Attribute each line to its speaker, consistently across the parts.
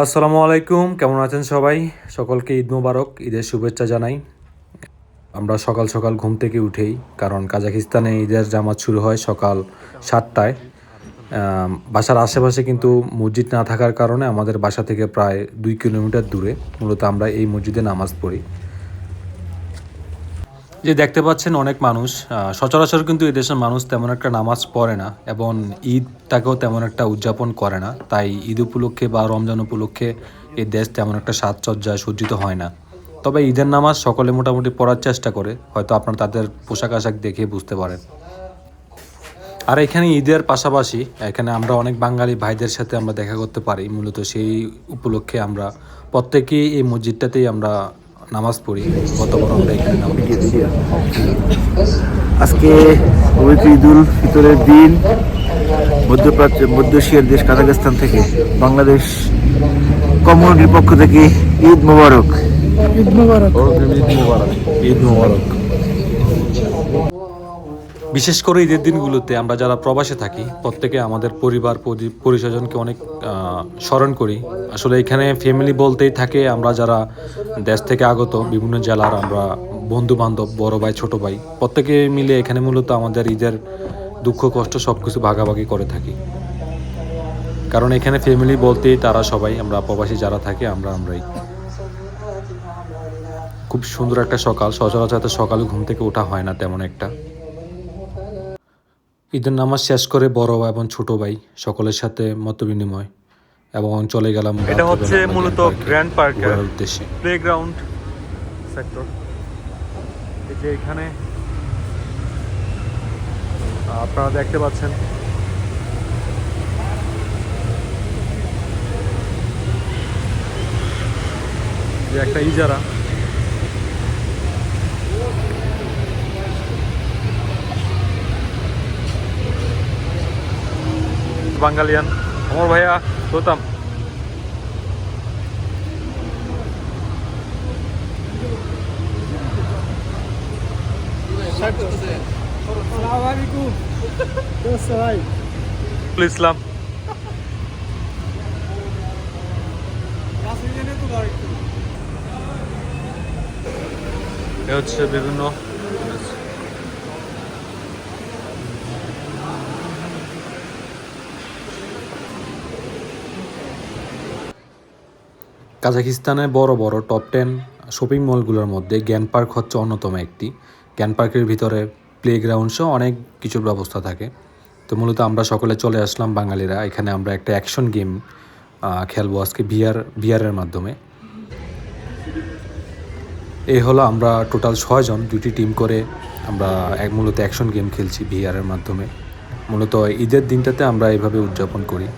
Speaker 1: আসসালামু আলাইকুম, কেমন আছেন সবাই? সকলকে ঈদ মোবারক, ঈদের শুভেচ্ছা জানাই। আমরা সকাল সকাল ঘুম থেকে উঠেই, কারণ কাজাখিস্তানে ঈদের জামাত শুরু হয় সকাল 7টায়। বাসার আশেপাশে কিন্তু মসজিদ না থাকার কারণে আমাদের বাসা থেকে প্রায় 2 কিলোমিটার দূরে মূলত আমরা এই মসজিদে নামাজ পড়ি। যে দেখতে পাচ্ছেন অনেক মানুষ, সচরাচর কিন্তু এই দেশের মানুষ তেমন একটা নামাজ পড়ে না এবং ঈদটাকেও তেমন একটা উদযাপন করে না। তাই ঈদ উপলক্ষে বা রমজান উপলক্ষে এই দেশ তেমন একটা সাজসজ্জায় সজ্জিত হয় না। তবে ঈদের নামাজ সকলে মোটামুটি পড়ার চেষ্টা করে, হয়তো আপনারা তাদের পোশাক আশাক দেখে বুঝতে পারেন। আর এখানে ঈদের পাশাপাশি এখানে আমরা অনেক বাঙালি ভাইদের সাথে আমরা দেখা করতে পারি। মূলত সেই উপলক্ষে আমরা প্রত্যেকেই এই মসজিদটাতেই আমরা নামাজ পড়ি। গতবার আমরা এখানে নামাজ পড়ি।
Speaker 2: আজকে পবিত্র ঈদুল ফিতরের দিন মধ্যপ্রাচ্য মধ্য এশিয়ার দেশ কাজাখস্তান থেকে বাংলাদেশ কমিউনিটির পক্ষ থেকে ঈদ মোবারক। ঈদ মোবারক।
Speaker 1: ঈদ মোবারক। বিশেষ করে ঈদের দিনগুলোতে আমরা যারা প্রবাসে থাকি প্রত্যেকে আমাদের পরিবার পরিস্বজনকে অনেক স্মরণ করি। আসলে এখানে ফ্যামিলি বলতেই থাকে আমরা যারা দেশ থেকে আগত বিভিন্ন জেলার আমরা বন্ধু বান্ধব, বড় ভাই ছোট ভাই প্রত্যেকে মিলে এখানে মূলত আমাদের ঈদের দুঃখ কষ্ট সব কিছু ভাগাভাগি করে থাকি। কারণ এখানে ফ্যামিলি বলতেই তারা সবাই আমরা প্রবাসী যারা থাকে আমরাই। খুব সুন্দর একটা সকাল, সচরাচর সকালে ঘুম থেকে ওঠা হয় না তেমন একটা। ঈদের নামাজ শেষ করে বড় ভাই এবং ছোট ভাই সকলের সাথে মত বিনিময় এবং চলে গেলাম।
Speaker 3: এটা হচ্ছে মূলত গ্র্যান্ড পার্কের
Speaker 1: উদ্দেশ্যে।
Speaker 3: Playground sector. এই যে এখানে আপনারা দেখতে পাচ্ছেন যে একটা ইজারা, বাঙালিয়ান আমার ভাইয়া হতাম। ইসলাম এ হচ্ছে বিভিন্ন
Speaker 1: কাজাখিস্তানের বড় বড় টপ 10 শপিং মলগুলোর মধ্যে জ্ঞান পার্ক হচ্ছে অন্যতম একটি। জ্ঞান পার্কের ভিতরে প্লেগ্রাউন্ড সহ অনেক কিছুর ব্যবস্থা থাকে। তো মূলত আমরা সকলে চলে আসলাম বাঙালিরা। এখানে আমরা একটা অ্যাকশন গেম খেলবো আজকে ভিআরের মাধ্যমে। এই হলো আমরা টোটাল 6 জন, 2টি টিম করে আমরা মূলত অ্যাকশন গেম খেলছি ভিআরের মাধ্যমে। মূলত ঈদের দিনটাতে আমরা এইভাবে উদযাপন করি,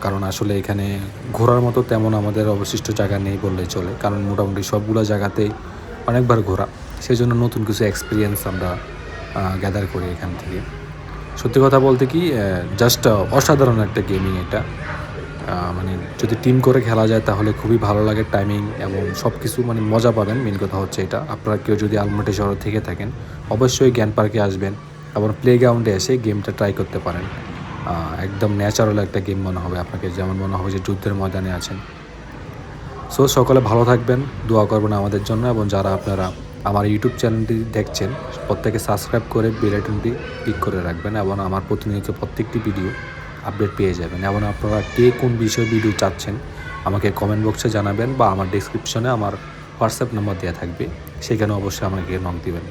Speaker 1: কারণ আসলে এখানে ঘোরার মতো তেমন আমাদের অবশিষ্ট জায়গা নেই বললেই চলে, কারণ মোটামুটি সবগুলো জায়গাতেই অনেকবার ঘোরা। সেই জন্য নতুন কিছু এক্সপিরিয়েন্স আমরা গ্যাদার করি এখান থেকে। সত্যি কথা বলতে কি জাস্ট অসাধারণ একটা গেমিং এটা। মানে যদি টিম করে খেলা যায় তাহলে খুবই ভালো লাগে, টাইমিং এবং সব কিছু মানে মজা পাবেন। মেন কথা হচ্ছে এটা, আপনারা কেউ যদি আলমাটি শহর থেকে থাকেন অবশ্যই জ্ঞান পার্কে আসবেন এবং প্লেগ্রাউন্ডে এসে গেমটা ট্রাই করতে পারেন। একদম ন্যাচারাল একটা গেম মনে হবে আপনাকে, যেমন মনে হবে যে যুদ্ধের ময়দানে আছেন। সো সকলে ভালো থাকবেন, দোয়া করবেন আমাদের জন্য। এবং যারা আপনারা আমার ইউটিউব চ্যানেলটি দেখছেন প্রত্যেকে সাবস্ক্রাইব করে বেল আইকনটি ক্লিক করে রাখবেন এবং আমার প্রতিনিয়ত প্রত্যেকটি ভিডিও আপডেট পেয়ে যাবেন। এবং আপনারা কে কোন বিষয়ে ভিডিও চাচ্ছেন আমাকে কমেন্ট বক্সে জানাবেন বা আমার ডেসক্রিপশনে আমার হোয়াটসঅ্যাপ নাম্বার দেওয়া থাকবে, সেখানে অবশ্যই আমাকে নক দিবেন।